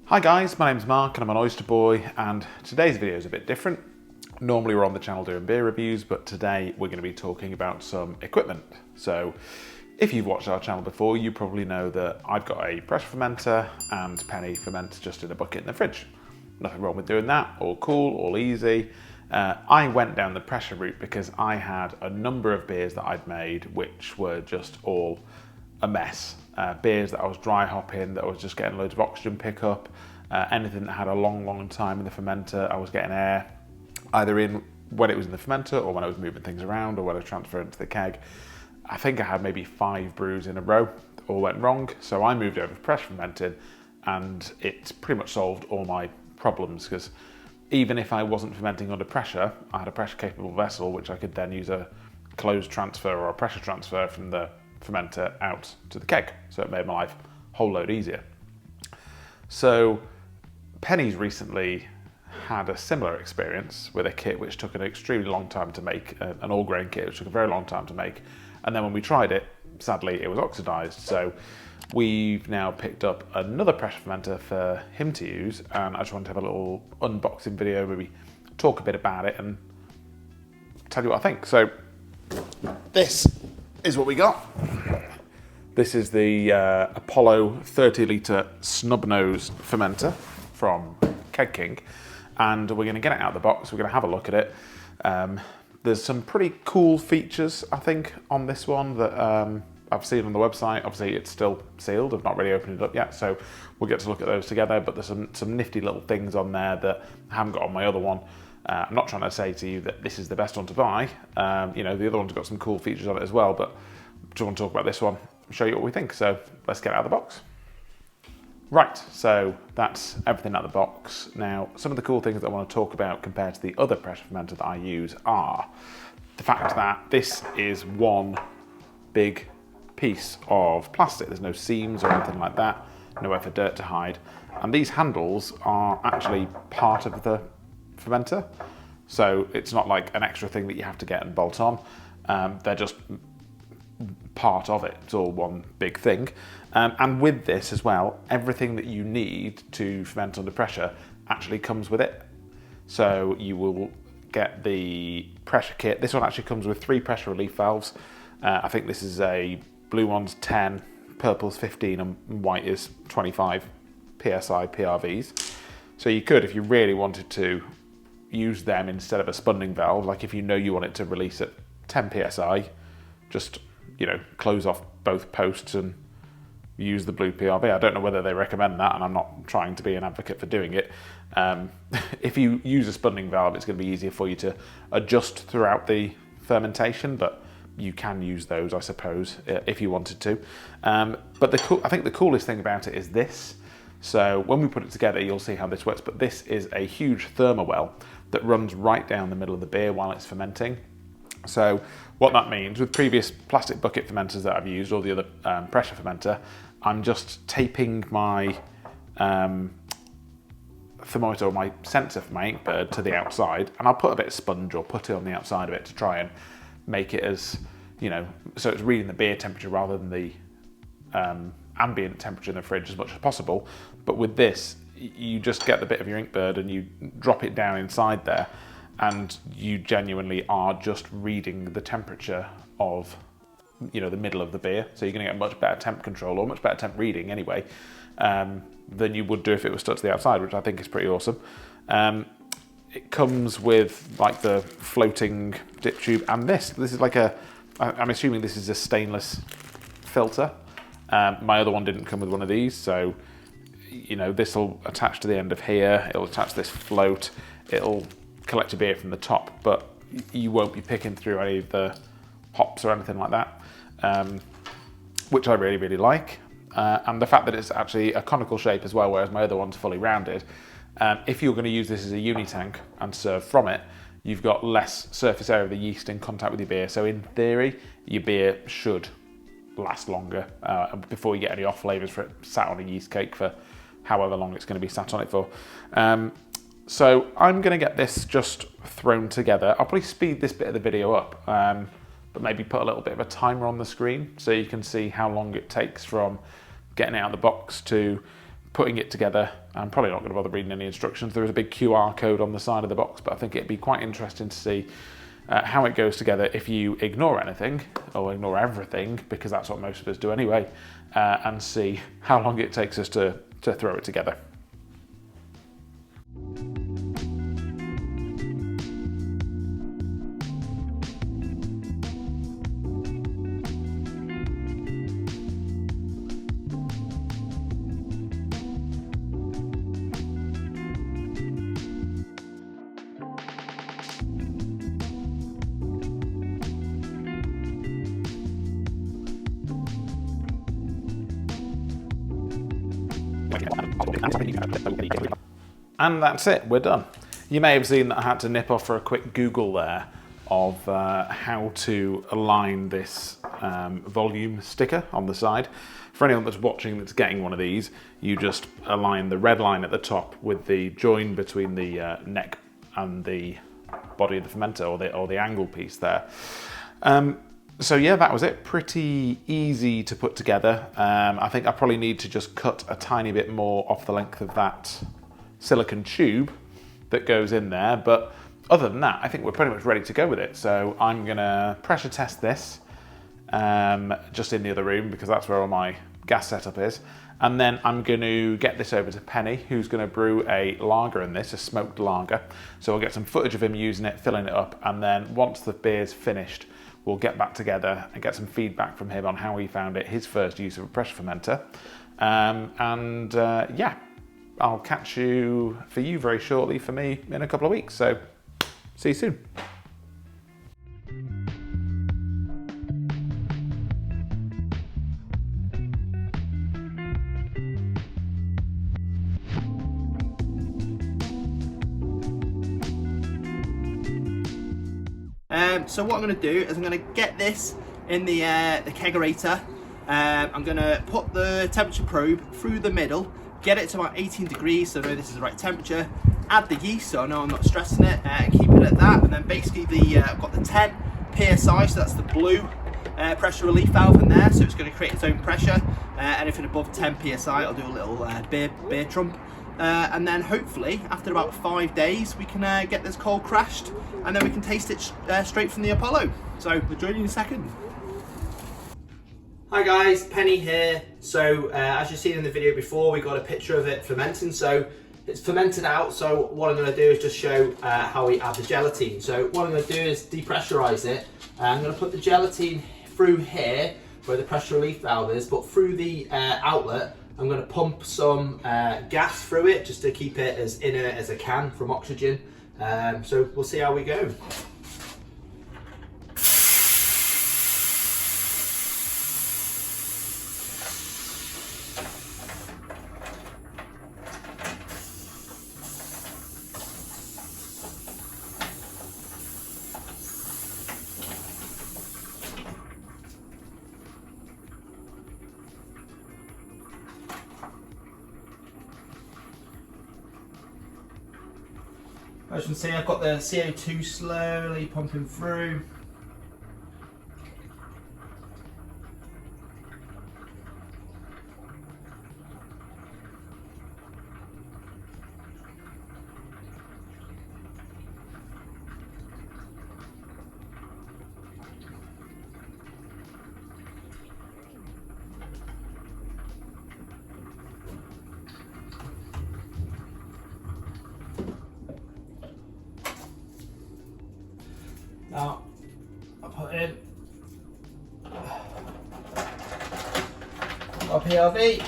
Hi guys, my name's Mark and I'm an oyster boy, and today's video is a bit different. Normally we're on the channel doing beer reviews, but today we're going to be talking about some equipment. So if you've watched our channel before, you probably know that I've got a pressure fermenter and Penny ferments just in a bucket in the fridge. Nothing wrong with doing that, all cool, all easy. I went down the pressure route because I had a number of beers that I'd made which were just all a mess. Beers that I was dry hopping, that I was just getting loads of oxygen pickup, anything that had a long time in the fermenter, I was getting air, either in when it was in the fermenter or when I was moving things around or when I transferred into the keg. I think I had maybe 5 brews in a row that all went wrong, so I moved over to pressure fermenting, and it's pretty much solved all my problems, because even if I wasn't fermenting under pressure, I had a pressure capable vessel which I could then use a closed transfer or a pressure transfer from the fermenter out to the keg, so it made my life a whole load easier. So Penny's recently had a similar experience with a kit which took an extremely long time to make, an all grain kit which took a very long time to make, and then when we tried it, sadly it was oxidized. So we've now picked up another pressure fermenter for him to use, and I just wanted to have a little unboxing video, maybe talk a bit about it and tell you what I think. So this is what we got. This is the Apollo 30l Snub nose fermenter from Keg King, and we're going to get it out of the box. We're going to have a look at it. There's some pretty cool features, I think, on this one that I've seen on the website. Obviously it's still sealed, I've not really opened it up yet, so we'll get to look at those together, but there's some nifty little things on there that I haven't got on my other one. I'm not trying to say to you that this is the best one to buy. You know, the other one's got some cool features on it as well, but I just want to talk about this one and show you what we think. So let's get it out of the box. Right, so that's everything out of the box. Now, some of the cool things that I want to talk about compared to the other pressure fermenter that I use are the fact that this is one big piece of plastic. There's no seams or anything like that, nowhere for dirt to hide. And these handles are actually part of the fermenter, so it's not like an extra thing that you have to get and bolt on. They're just part of it. It's all one big thing. And with this as well, everything that you need to ferment under pressure actually comes with it. So you will get the pressure kit. This one actually comes with 3 pressure relief valves. I think this is a blue one's 10, purple's 15, and white is 25 PSI PRVs. So you could, if you really wanted to, use them instead of a spunding valve. Like if you know you want it to release at 10 PSI, just, you know, close off both posts and use the blue PRV. I don't know whether they recommend that, and I'm not trying to be an advocate for doing it. If you use a spunding valve, it's going to be easier for you to adjust throughout the fermentation, but you can use those, I suppose, if you wanted to. But I think the coolest thing about it is this. So when we put it together, you'll see how this works, but this is a huge thermowell that runs right down the middle of the beer while it's fermenting. So what that means, with previous plastic bucket fermenters that I've used, or the other pressure fermenter, I'm just taping my thermometer or my sensor for my inkbird to the outside, and I'll put a bit of sponge or putty on the outside of it to try and make it as, you know, so it's reading the beer temperature rather than the ambient temperature in the fridge as much as possible. But with this, you just get the bit of your inkbird and you drop it down inside there, and you genuinely are just reading the temperature of, you know, the middle of the beer. So you're going to get much better temp control, or much better temp reading anyway, than you would do if it was stuck to the outside, which I think is pretty awesome. It comes with like the floating dip tube, and this is like I'm assuming this is a stainless filter. My other one didn't come with one of these, so, you know, this will attach to the end of here, it'll attach this float, it'll collect your beer from the top, but you won't be picking through any of the hops or anything like that, which I really like. And the fact that it's actually a conical shape as well, whereas my other one's fully rounded. If you're going to use this as a uni tank and serve from it, you've got less surface area of the yeast in contact with your beer, so in theory your beer should last longer before you get any off flavours for it sat on a yeast cake for however long it's going to be sat on it for. So I'm going to get this just thrown together. I'll probably speed this bit of the video up, but maybe put a little bit of a timer on the screen so you can see how long it takes from getting it out of the box to putting it together. I'm probably not going to bother reading any instructions. There is a big QR code on the side of the box, but I think it'd be quite interesting to see how it goes together if you ignore anything, or ignore everything, because that's what most of us do anyway, and see how long it takes us to throw it together. And that's it, we're done. You may have seen that I had to nip off for a quick Google there of how to align this volume sticker on the side. For anyone that's watching that's getting one of these, you just align the red line at the top with the join between the neck and the body of the fermenter, or the angle piece there. So yeah, that was it. Pretty easy to put together. I think I probably need to just cut a tiny bit more off the length of that silicone tube that goes in there. But other than that, I think we're pretty much ready to go with it. So I'm gonna pressure test this just in the other room, because that's where all my gas setup is. And then I'm going to get this over to Penny, who's going to brew a lager in this, a smoked lager. So we'll get some footage of him using it, filling it up, and then once the beer's finished, we'll get back together and get some feedback from him on how he found it, his first use of a pressure fermenter. Yeah, I'll catch you very shortly, for me in a couple of weeks. So see you soon. So what I'm going to do is I'm going to get this in the kegerator. I'm going to put the temperature probe through the middle, get it to about 18 degrees, so I know this is the right temperature. Add the yeast, so I know I'm not stressing it, and keep it at that. And then basically I've got the 10 PSI, so that's the blue pressure relief valve in there, so it's going to create its own pressure. Anything above 10 PSI, I'll do a little beer trump. And then hopefully after about 5 days we can get this cold crashed, and then we can taste it straight from the Apollo. So we'll join you in a second. Hi guys, Penny here. So as you've seen in the video before, we got a picture of it fermenting. So it's fermented out, so what I'm going to do is just show how we add the gelatine. So what I'm going to do is depressurize it. I'm going to put the gelatine through here where the pressure relief valve is, but through the outlet I'm going to pump some gas through it just to keep it as inert as I can from oxygen. So we'll see how we go. As you can see, I've got the CO2 slowly pumping through. Now, I put in our PRV.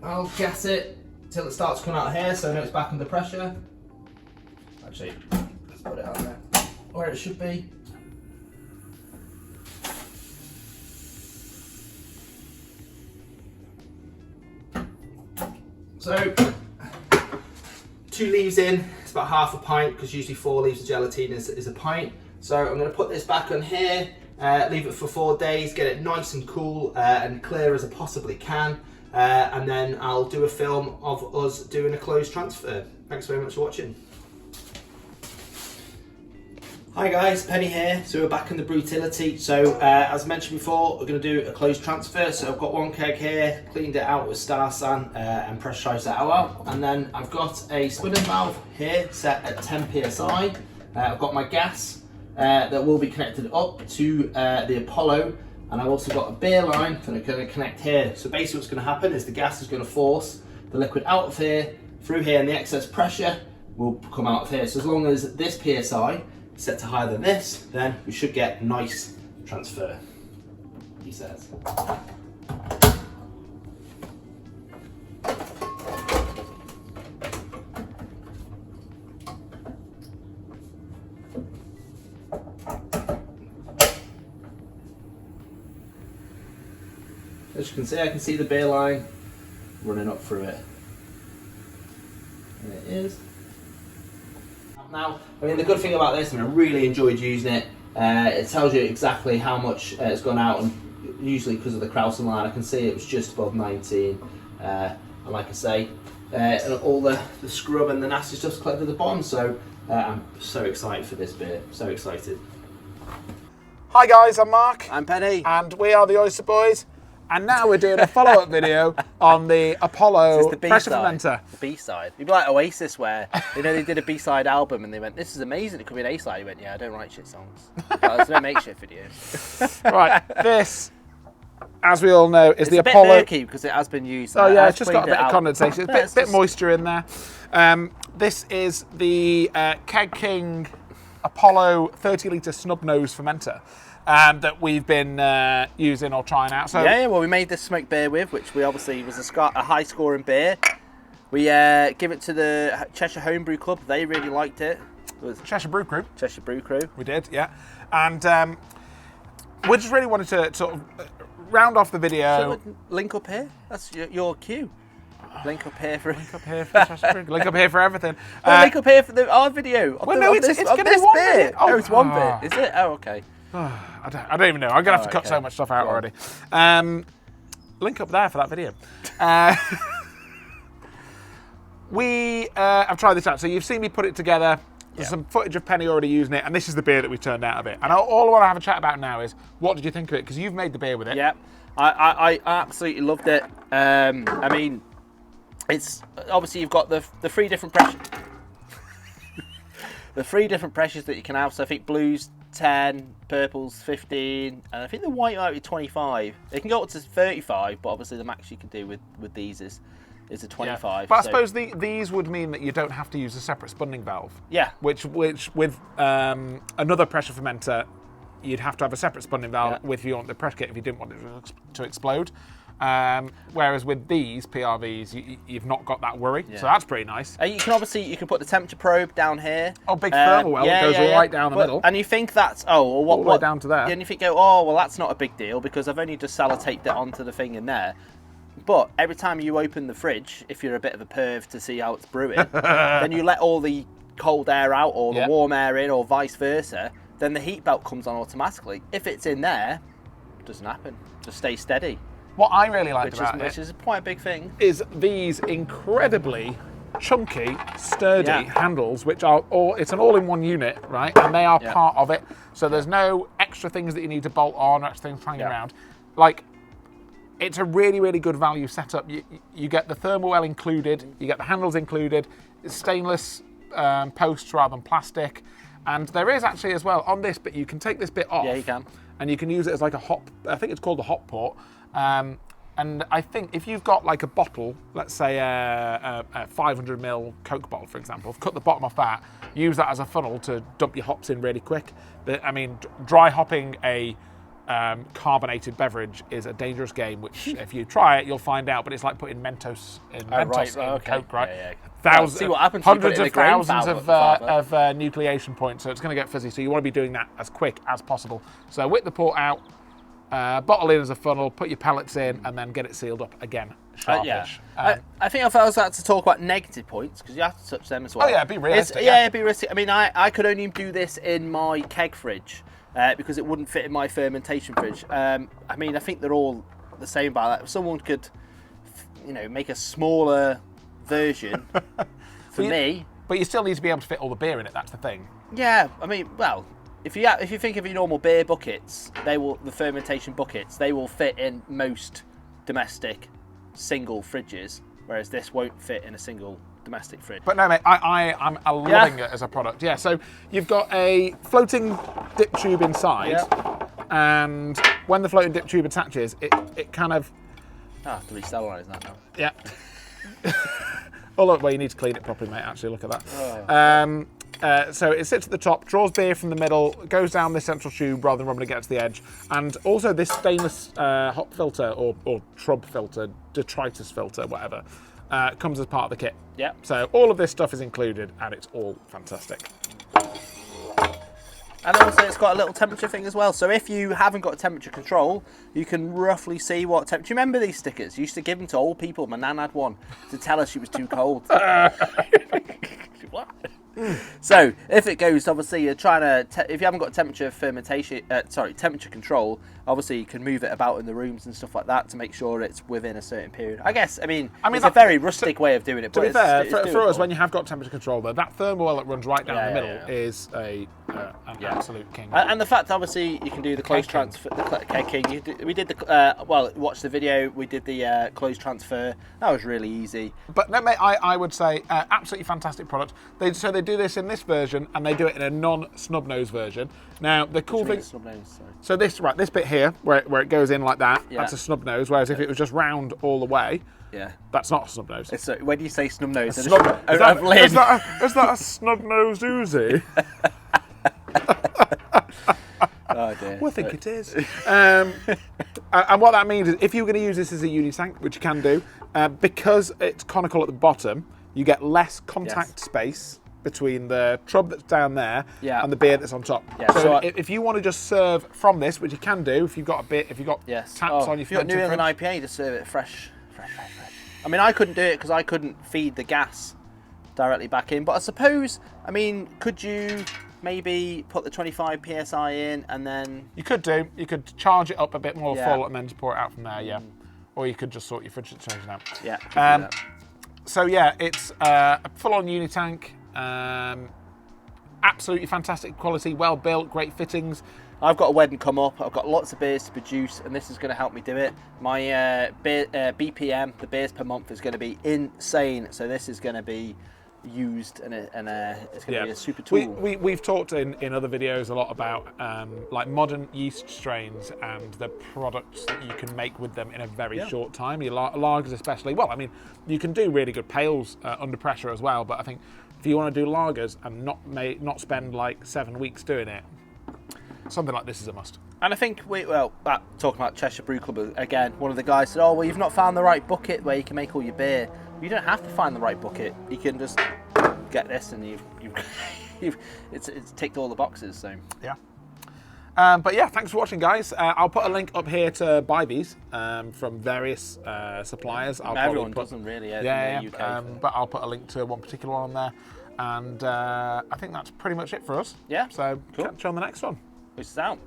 I'll gas it till it starts coming out here, so I know it's back under pressure. Actually, let's put it out there where it should be. So 2 leaves in, it's about half a pint, because usually 4 leaves of gelatine is a pint. So I'm going to put this back on here, leave it for 4 days, get it nice and cool and clear as I possibly can, and then I'll do a film of us doing a closed transfer. Thanks very much for watching. Hi guys, Penny here. So we're back in the Brutility. So as mentioned before, we're going to do a closed transfer. So I've got one keg here, cleaned it out with Star San and pressurised that out. And then I've got a spinning valve here set at 10 psi. I've got my gas that will be connected up to the Apollo. And I've also got a beer line that I'm going to connect here. So basically what's going to happen is the gas is going to force the liquid out of here, through here, and the excess pressure will come out of here. So as long as this PSI set to higher than this, then we should get nice transfer, he says. As you can see, I can see the beer line running up through it. There it is. Now, I mean, the good thing about this, and I really enjoyed using it, it tells you exactly how much it's gone out, and usually because of the Krausen line, I can see it was just above 19. And like I say, all the scrub and the nasty stuff's collected at the bottom, so I'm so excited for this beer, so excited. Hi guys, I'm Mark. I'm Penny. And we are the Oyster Boys. And now we're doing a follow-up video on the Apollo pressure fermenter. The B-side. It'd be like Oasis where, they did a B-side album and they went, this is amazing, it could be an A-side. He went, yeah, I don't write shit songs. I don't make shit videos. Right, this, as we all know, is the Apollo. It's a bit murky because it has been used. Oh yeah, it's just got a bit of condensation. A bit moisture in there. This is the Keg King Apollo 30 l Snub nose fermenter. That we've been using or trying out. So yeah, well, we made this smoked beer with, which we obviously was a high scoring beer. We give it to the Cheshire Homebrew Club. They really liked it. It was Cheshire Brew Crew. Cheshire Brew Crew. We did, yeah. And we just really wanted to sort of round off the video. So link up here. That's your cue. Link up here for Cheshire Brew. Link up here for everything. Link up here for our video. Well, no, it's going to be one bit. Oh, it's one bit. Is it? Oh, okay. I don't even know. I'm going to have to cut so much stuff out already. Link up there for that video. We have tried this out. So you've seen me put it together. There's some footage of Penny already using it, and this is the beer that we turned out of it. And all I want to have a chat about now is, what did you think of it? Because you've made the beer with it. Yeah, I absolutely loved it. I mean, it's obviously you've got the three different pressures. The three different pressures that you can have. So I think blues 10, purples 15, and I think the white might be 25. They can go up to 35, but obviously the max you can do with these is a 25. Yeah. But I suppose these would mean that you don't have to use a separate spunding valve. Yeah. Which with another pressure fermenter, you'd have to have a separate spunding valve if you want the pressure kit if you didn't want it to explode. Whereas with these PRVs, you've not got that worry, so that's pretty nice. You can put the temperature probe down here. Oh, big thermal well, it goes right down the middle. And you think that's all the way down to there. And you think, oh well, that's not a big deal because I've only just sellotaped it onto the thing in there. But every time you open the fridge, if you're a bit of a perv to see how it's brewing, then you let all the cold air out or the warm air in, or vice versa. Then the heat belt comes on automatically. If it's in there, it doesn't happen. Just stay steady. What I really liked about it, which is quite a big thing, is these incredibly chunky, sturdy handles, which are it's an all-in-one unit, right? And they are part of it. So there's no extra things that you need to bolt on or extra things hanging around. Like, it's a really, really good value setup. You get the thermal well included, you get the handles included, it's stainless posts rather than plastic. And there is actually as well on this, but you can take this bit off. Yeah, you can. And you can use it as like a hot, I think it's called a hot port. And I think if you've got like a bottle, let's say a 500 ml Coke bottle, for example, cut the bottom off that, use that as a funnel to dump your hops in really quick. I mean, dry hopping a carbonated beverage is a dangerous game, which if you try it, you'll find out, but it's like putting Mentos in Coke, right? Yeah. Thousands, see what happens hundreds of thousands of nucleation points, so it's going to get fizzy. So you want to be doing that as quick as possible. So whip the port out, bottle in as a funnel, put your pellets in, and then get it sealed up again. Sharpish. I think if I was to talk about negative points, because you have to touch them as well. Oh yeah, be realistic. Be realistic. I mean, I could only do this in my keg fridge because it wouldn't fit in my fermentation fridge. I mean, I think they're all the same about that. If someone could, make a smaller version for me. But you still need to be able to fit all the beer in it, that's the thing. Yeah, I mean, well, if you think of your normal beer buckets, the fermentation buckets, they will fit in most domestic single fridges, whereas this won't fit in a single domestic fridge. But no, mate, I'm loving it as a product. Yeah, so you've got a floating dip tube inside, and when the floating dip tube attaches, it kind of... I have to re-sterilize that now. Yeah. Oh, look, well, you need to clean it properly, mate, actually, look at that. Oh. So it sits at the top, draws beer from the middle, goes down this central tube rather than rubbing against the edge, and also this stainless hop filter or trub filter, detritus filter, whatever, comes as part of the kit. Yeah. So all of this stuff is included, and it's all fantastic. And also it's got a little temperature thing as well. So if you haven't got temperature control, you can roughly see what temperature. Remember these stickers? You used to give them to old people. My nan had one to tell us she was too cold. What? So if it goes, obviously you're trying to, if you haven't got temperature temperature control, obviously you can move it about in the rooms and stuff like that to make sure it's within a certain period. I mean it's a very rustic way of doing it. To but be fair, it's for us, when you have got temperature control, though, that thermal oil that runs right down the middle is an absolute king. And the fact, obviously, you can do the close transfer. The king. We did the watch the video. We did the close transfer. That was really easy. But no, mate, I would say absolutely fantastic product. So they do this in this version, and they do it in a non-snub nose version. Now the cool thing. Snub nose, sorry. So this bit here, where it goes in like that, that's a snub nose. Whereas if it was just round all the way, that's not a snub nose. When you say snub nose, is that a snub nosed Uzi? Oh dear. Well, I think it is. And what that means is, if you're going to use this as a unitank, which you can do, because it's conical at the bottom, you get less contact space between the trub that's down there and the beer that's on top. Yeah, so if you want to just serve from this, which you can do, if you've got taps on your New England IPA, to serve it fresh. I mean, I couldn't do it because I couldn't feed the gas directly back in. But I suppose, I mean, could you maybe put the 25 psi in and then... You could charge it up a bit more full and then just pour it out from there, Or you could just sort your fridge situation out. Yeah. So yeah, it's a full-on unitank. Absolutely fantastic quality, well built, great fittings. I've got a wedding come up. I've got lots of beers to produce, and this is going to help me do it. My BPM, the beers per month, is going to be insane. So this is going to be used, and it's going to be a super tool. We've talked in other videos a lot about like modern yeast strains and the products that you can make with them in a very short time. Your lagers especially. Well, I mean, you can do really good pales under pressure as well, but I think if you want to do lagers and not spend like 7 weeks doing it, something like this is a must. And I think talking about Cheshire Brew Club again, one of the guys said, "Oh, well, you've not found the right bucket where you can make all your beer." You don't have to find the right bucket. You can just get this, and it's ticked all the boxes. So yeah. But yeah, thanks for watching, guys. I'll put a link up here to buy these from various suppliers. Everyone does them really, in the UK. But I'll put a link to one particular one on there. And I think that's pretty much it for us. Yeah. So catch you on the next one. Peace out.